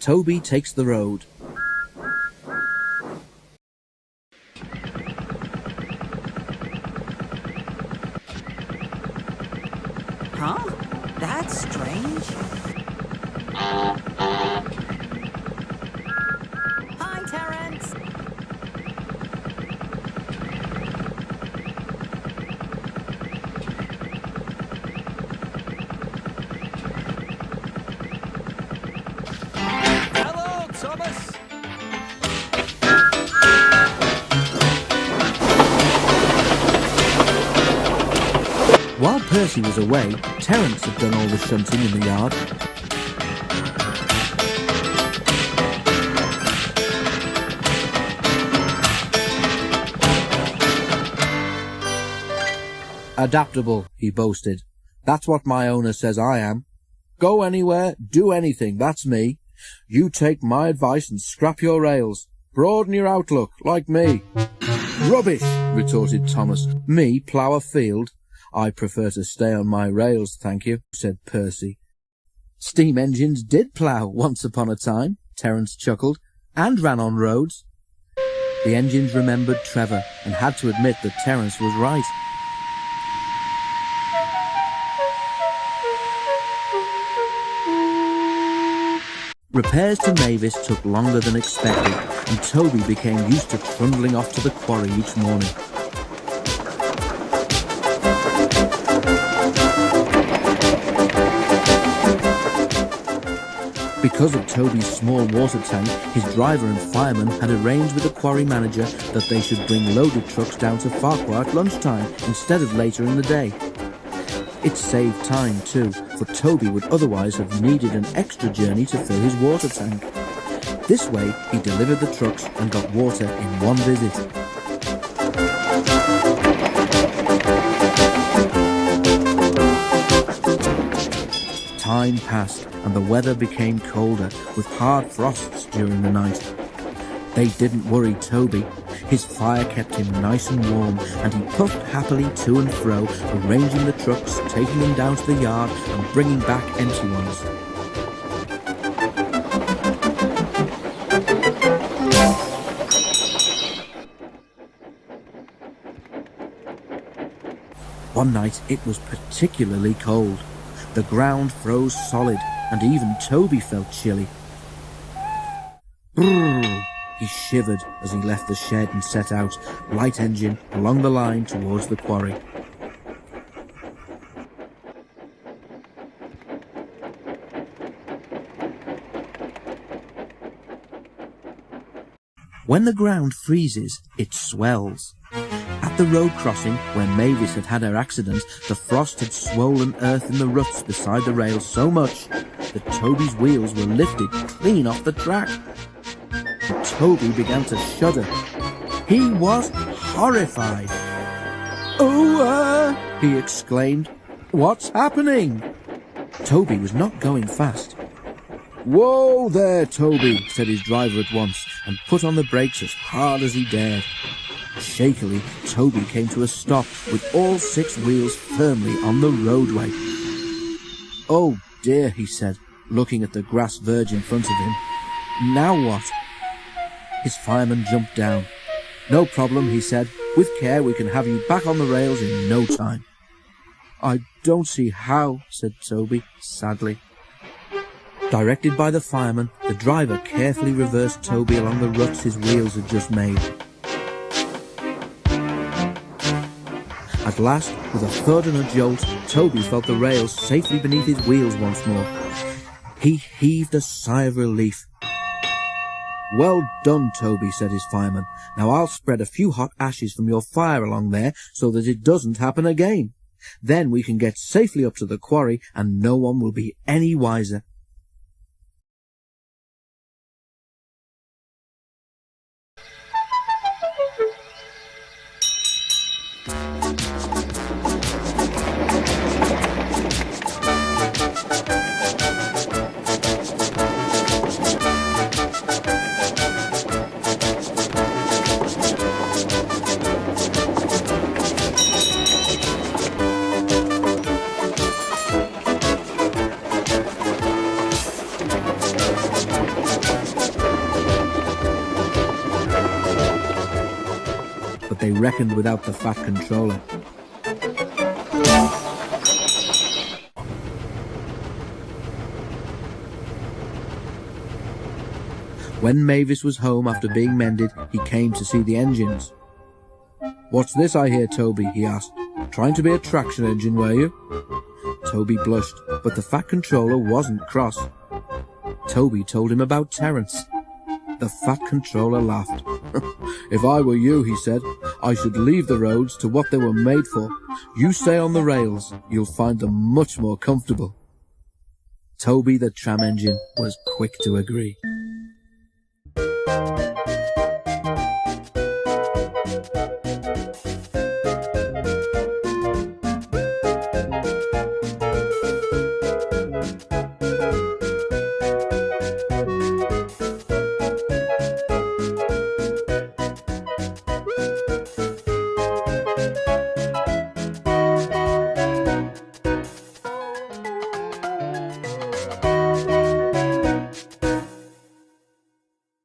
Toby takes the road. Huh? That's strange. Hi, Terence. Hello, Thomas. While Percy was away, Terence had done all the shunting in the yard. Adaptable, he boasted. That's what my owner says I am. Go anywhere, do anything, that's me. You take my advice and scrap your rails. Broaden your outlook, like me. Rubbish, retorted Thomas. Me plough a field? I prefer to stay on my rails, thank you, said Percy. Steam engines did plough once upon a time, Terence chuckled, and ran on roads. The engines remembered Trevor and had to admit that Terence was right. Repairs to Mavis took longer than expected, and Toby became used to trundling off to the quarry each morning. Because of Toby's small water tank, his driver and fireman had arranged with the quarry manager that they should bring loaded trucks down to Farquhar at lunchtime instead of later in the day. It saved time too, for Toby would otherwise have needed an extra journey to fill his water tank. This way, he delivered the trucks and got water in one visit. Time passed, and the weather became colder, with hard frosts during the night. They didn't worry Toby. His fire kept him nice and warm, and he puffed happily to and fro, arranging the trucks, taking them down to the yard, and bringing back empty ones. One night it was particularly cold. The ground froze solid, and even Toby felt chilly. Brrr! He shivered as he left the shed and set out, light engine, along the line towards the quarry. When the ground freezes, it swells. At the road crossing, where Mavis had had her accident, the frost had swollen earth in the ruts beside the rails so much that Toby's wheels were lifted clean off the track. Toby began to shudder. He was horrified. "Oh, he exclaimed. "What's happening?" Toby was not going fast. "Whoa there, Toby," said his driver at once, and put on the brakes as hard as he dared. Shakily, Toby came to a stop with all 6 wheels firmly on the roadway. "Oh dear," he said, looking at the grass verge in front of him. "Now what?" His fireman jumped down. "No problem," he said. "With care we can have you back on the rails in no time." "I don't see how," said Toby, sadly. Directed by the fireman, the driver carefully reversed Toby along the ruts his wheels had just made. At last, with a thud and a jolt, Toby felt the rails safely beneath his wheels once more. He heaved a sigh of relief. "Well done, Toby," said his fireman. "Now I'll spread a few hot ashes from your fire along there so that it doesn't happen again. Then we can get safely up to the quarry and no one will be any wiser." they reckoned without the Fat Controller. When Mavis was home after being mended, he came to see the engines. "What's this I hear, Toby?" he asked. "Trying to be a traction engine, were you?" Toby blushed, but the Fat Controller wasn't cross. Toby told him about Terence. The Fat Controller laughed. "If I were you," he said, "I should leave the roads to what they were made for. You stay on the rails, you'll find them much more comfortable." Toby the tram engine was quick to agree.